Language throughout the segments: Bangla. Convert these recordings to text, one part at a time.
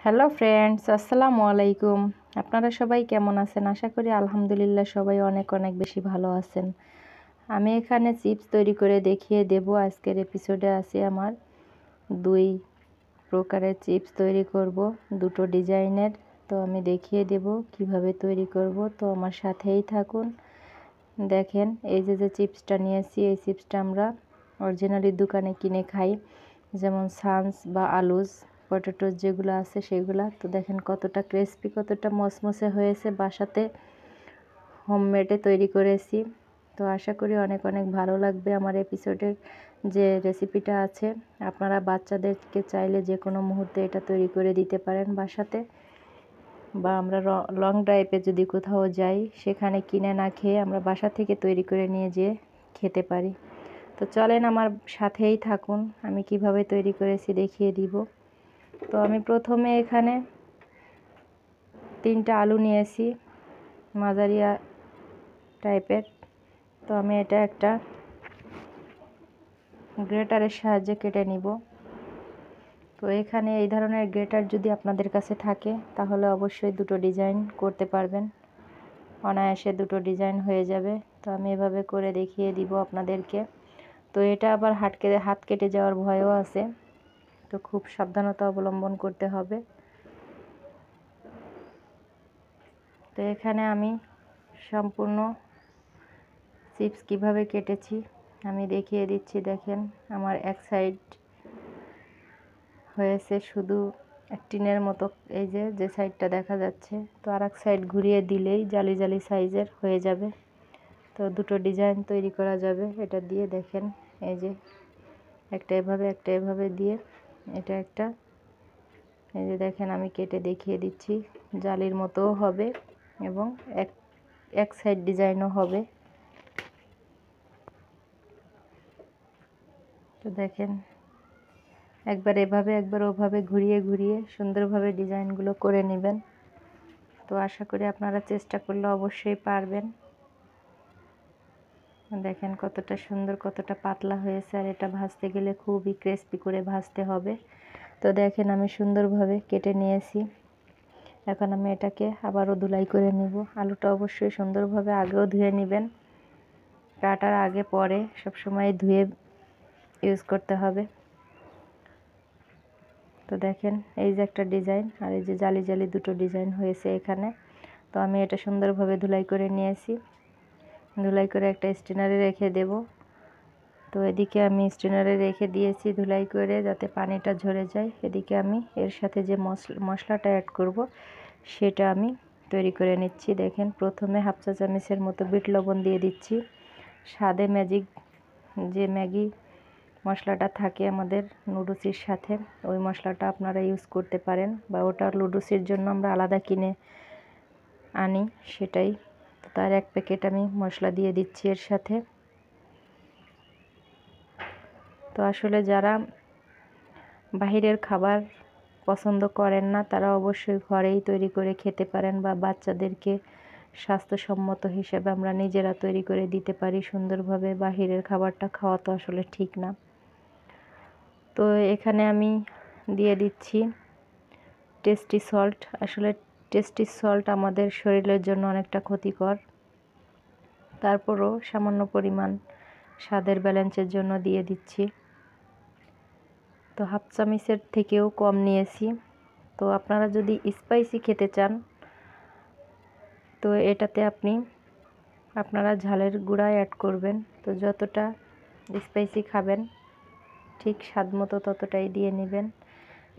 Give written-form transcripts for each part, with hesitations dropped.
হ্যালো ফ্রেন্ডস, আসসালামু আলাইকুম। আপনারা সবাই কেমন আছেন? আশা করি আলহামদুলিল্লাহ সবাই অনেক অনেক বেশি ভালো আছেন। আমি এখানে চিপস তৈরি করে দেখিয়ে দেব। আজকের এপিসোডে আছে আমার 2 প্রকারের চিপস তৈরি করব, দুটো ডিজাইনের। তো আমি দেখিয়ে দেব কিভাবে তৈরি করব, তো আমার সাথেই থাকুন। দেখেন, এই যে চিপসটা নিয়েছি, এই চিপসটা আমরা অরিজিনালি দোকানে কিনে খাই, যেমন সান্স বা আলুজ পটেটো যেগুলো আছে সেগুলা। তো দেখেন কতটা ক্রিস্পি, কতটা মসমসে হয়েছে, বাসাতে হোমমেডে তৈরি করেছি। তো আশা করি অনেক অনেক ভালো লাগবে আমার এপিসোডের যে রেসিপিটা আছে। আপনারা বাচ্চাদেরকে চাইলে যে কোনো মুহূর্তে এটা তৈরি করে দিতে পারেন বাসাতে, বা আমরা লং ড্রাইভে যদি কোথাও যাই সেখানে কিনে না খেয়ে আমরা বাসা থেকে তৈরি করে নিয়ে যেয়ে খেতে পারি। তো চলেন আমার সাথেই থাকুন, আমি কিভাবে তৈরি করেছি দেখিয়ে দিব। তো আমি প্রথমে এখানে 3টা আলু নিয়েছি, মাঝারি টাইপের। তো আমি এটা একটা গ্রেটারের সাহায্যে কেটে নিব। তো এখানে এই ধরনের গ্রেটার যদি আপনাদের কাছে থাকে তাহলে অবশ্যই দুটো ডিজাইন করতে পারবেন, অনায়াসে দুটো ডিজাইন হয়ে যাবে। তো আমি এভাবে করে দেখিয়ে দিব আপনাদেরকে। তো এটা আবার হাত কেটে যাওয়ার ভয়ও আছে, তো খুব সাবধানতা অবলম্বন করতে হবে। তো এখানে আমি সম্পূর্ণ চিপস কিভাবে কেটেছি আমি দেখিয়ে দিচ্ছি। দেখেন, আমার এক সাইড হয়েছে শুধু টিনের মতো, এই যে সাইডটা দেখা যাচ্ছে। তো আর এক সাইড ঘুরিয়ে দিলেই জালি জালি সাইজের হয়ে যাবে। তো দুটো ডিজাইন তৈরি করা যাবে এটা দিয়ে। দেখেন, এই যে একটা এভাবে একটা এভাবে দিয়ে, এটা একটা, এই যে দেখেন আমি কেটে দেখিয়ে দিচ্ছি। জালির মতোও হবে এবং এক সাইড ডিজাইনও হবে। তো দেখেন, একবার এভাবে একবার ওভাবে ঘুরিয়ে ঘুরিয়ে সুন্দরভাবে ডিজাইনগুলো করে নেবেন। তো আশা করি আপনারা চেষ্টা করলে অবশ্যই পারবেন। দেখেন কতটা সুন্দর, কতটা পাতলা হয়েছে, আর এটা ভাজতে গেলে খুবই ক্রিস্পি করে ভাজতে হবে। তো দেখেন আমি সুন্দরভাবে কেটে নিয়েছি। এখন আমি এটাকে আবারও ধুলাই করে নিব। আলুটা অবশ্যই সুন্দরভাবে আগেও ধুয়ে নেবেন, কাটার আগে পরে সবসময় ধুয়ে ইউজ করতে হবে। তো দেখেন, এই যে একটা ডিজাইন, আর এই যে জালি জালি দুটো ডিজাইন হয়েছে এখানে। তো আমি এটা সুন্দরভাবে ধুলাই করে নিয়েছি। ধুলাই করে একটা স্ট্রেনারে রেখে দেব। তো এদিকে আমি স্ট্রেনারে রেখে দিয়েছি ধুলাই করে, যাতে পানিটা ঝরে যায়। এদিকে আমি এর সাথে যে মশলাটা অ্যাড করব সেটা আমি তৈরি করে নিচ্ছি। দেখেন, প্রথমে হাফ চা চামচের মতো বিট লবণ দিয়ে দিচ্ছি। স্বাদে ম্যাজিক যে ম্যাগি মশলাটা থাকে আমাদের নুডলসের সাথে, ওই মশলাটা আপনারা ইউজ করতে পারেন, বা ওটা নুডলসের জন্য আমরা আলাদা কিনে আনি সেটাই। তো তার 1 প্যাকেট আমি মশলা দিয়ে দিচ্ছি এর সাথে। তো আসলে যারা বাহিরের খাবার পছন্দ করেন না তারা অবশ্যই ঘরেই তৈরি করে খেতে পারেন, বা বাচ্চাদেরকে স্বাস্থ্যসম্মত হিসেবে আমরা নিজেরা তৈরি করে দিতে পারি সুন্দরভাবে। বাহিরের খাবারটা খাওয়া তো আসলে ঠিক না। তো এখানে আমি দিয়ে দিচ্ছি টেস্টি সল্ট। আসলে টেস্টি সল্ট আমাদের শরীরের জন্য অনেকটা ক্ষতিকর, তারপরও সামান্য পরিমাণ স্বাদের ব্যালেন্সের জন্য দিয়ে দিচ্ছি। তো হাফ চামচের থেকেও কম নিয়েছি। তো আপনারা যদি স্পাইসি খেতে চান তো এটাতে আপনারা ঝালের গুঁড়া অ্যাড করবেন। তো যতটা স্পাইসি খাবেন ঠিক স্বাদ মতো ততটাই দিয়ে নেবেন।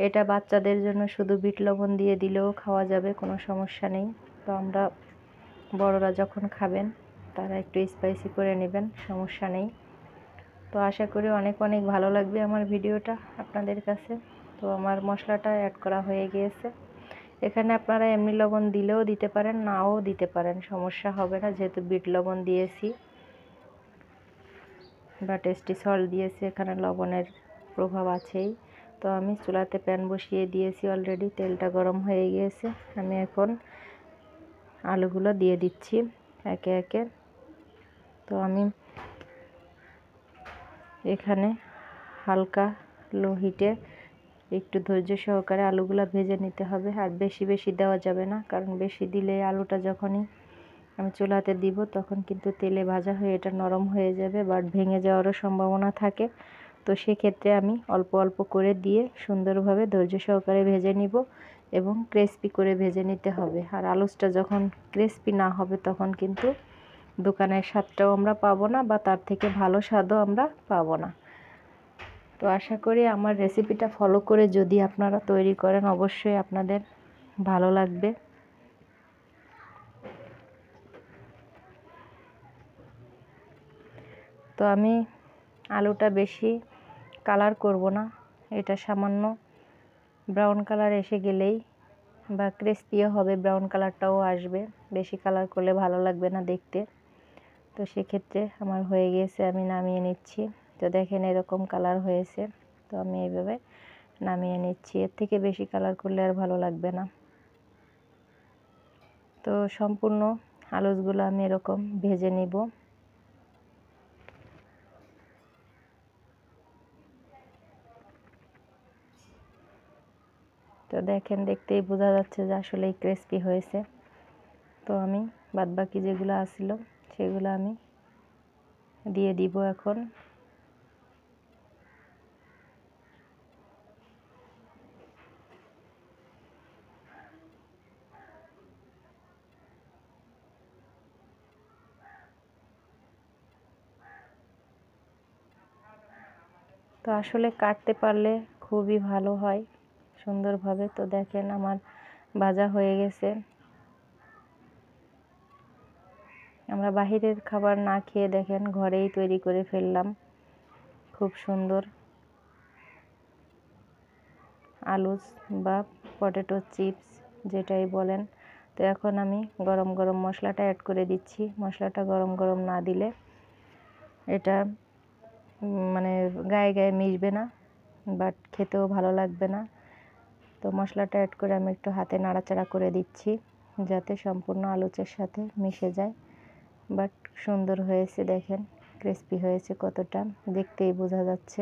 এটা বাচ্চাদের জন্য শুধু বিট লবণ দিয়ে দিলেও খাওয়া যাবে, কোনো সমস্যা নেই। তো আমরা বড়রা যখন খাবেন তারা একটু স্পাইসি করে নেবেন, সমস্যা নেই। তো আশা করি অনেক অনেক ভালো লাগবে আমার ভিডিওটা আপনাদের কাছে। তো আমার মশলাটা অ্যাড করা হয়ে গিয়েছে। এখানে আপনারা এমনি লবণ দিলেও দিতে পারেন, নাও দিতে পারেন, সমস্যা হবে না, যেহেতু বিট লবণ দিয়েছি বা টেস্টি সল্ট দিয়েছি, এখানে লবণের প্রভাব আছেই। তো আমি চুলাতে প্যান বসিয়ে দিয়েছি অলরেডি, তেলটা গরম হয়ে গিয়েছে। আমি এখন আলুগুলো দিয়ে দিচ্ছি একে একে। তো আমি এখানে হালকা লো হিটে একটু ধৈর্য সহকারে আলুগুলা ভেজে নিতে হবে। আর বেশি বেশি দেওয়া যাবে না, কারণ বেশি দিলে আলুটা যখনই আমি চুলাতে দিব তখন কিন্তু তেলে ভাজা হয়ে এটা নরম হয়ে যাবে, বাট ভেঙে যাওয়ারও সম্ভাবনা থাকে। তো সেক্ষেত্রে আমি অল্প অল্প করে দিয়ে সুন্দরভাবে ধৈর্য সহকারে ভেজে নিব এবং ক্রিস্পি করে ভেজে নিতে হবে। আর আলুটা যখন ক্রিস্পি না হবে তখন কিন্তু দোকানের স্বাদটাও আমরা পাবো না, বা তার থেকে ভালো স্বাদও আমরা পাবো না। তো আশা করি আমার রেসিপিটা ফলো করে যদি আপনারা তৈরি করেন অবশ্যই আপনাদের ভালো লাগবে। তো আমি আলুটা বেশি কালার করব না, এটা সামান্য ব্রাউন কালার এসে গেলেই বা ক্রিস্পিও হবে, ব্রাউন কালারটাও আসবে। বেশি কালার করলে ভালো লাগবে না দেখতে। তো সেক্ষেত্রে আমার হয়ে গিয়েছে, আমি নামিয়ে নিচ্ছি। তো দেখেন এরকম কালার হয়েছে, তো আমি এইভাবে নামিয়ে নিচ্ছি। এর থেকে বেশি কালার করলে আর ভালো লাগবে না। তো সম্পূর্ণ আলুগুলো আমি এরকম ভেজে নিব। তো দেখেন দেখতেই বোঝা যাচ্ছে যে আসলেই ক্রিস্পি হয়েছে। তো আমি বাদবাকি যেগুলো আসছিল সেগুলো আমি দিয়ে দিব এখন। তো আসলে কাটতে পারলে খুবই ভালো হয় সুন্দরভাবে। তো দেখেন আমার ভাজা হয়ে গেছে। আমরা বাহিরের খাবার না খেয়ে দেখেন ঘরেই তৈরি করে ফেললাম খুব সুন্দর আলুস বা পটেটো চিপস যেটাই বলেন। তো এখন আমি গরম গরম মশলাটা অ্যাড করে দিচ্ছি। মশলাটা গরম গরম না দিলে এটা মানে গায়ে গায়ে মিশবে না, বাট খেতেও ভালো লাগবে না। তো মশলাটা অ্যাড করে আমি একটু হাতে নাড়াচাড়া করে দিচ্ছি যাতে সম্পূর্ণ আলুচের সাথে মিশে যায়। বাট সুন্দর হয়েছে, দেখেন ক্রিস্পি হয়েছে কতটা, দেখতেই বোঝা যাচ্ছে।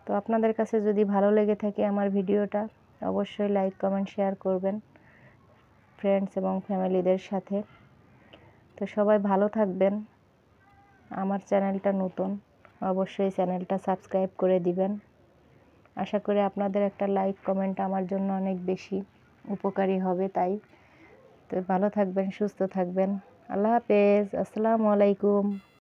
তো আপনাদের কাছে যদি ভালো লেগে থাকে আমার ভিডিওটা অবশ্যই লাইক কমেন্ট শেয়ার করবেন ফ্রেন্ডস এবং ফ্যামিলিদের সাথে। তো সবাই ভালো থাকবেন। আমার চ্যানেলটা নতুন, অবশ্যই চ্যানেলটা সাবস্ক্রাইব করে দিবেন। আশা করি আপনাদের একটা লাইক কমেন্ট আমার জন্য অনেক বেশি উপকারী হবে। তাই তো ভালো থাকবেন, সুস্থ থাকবেন। আল্লাহ হাফেজ, আসসালামু আলাইকুম।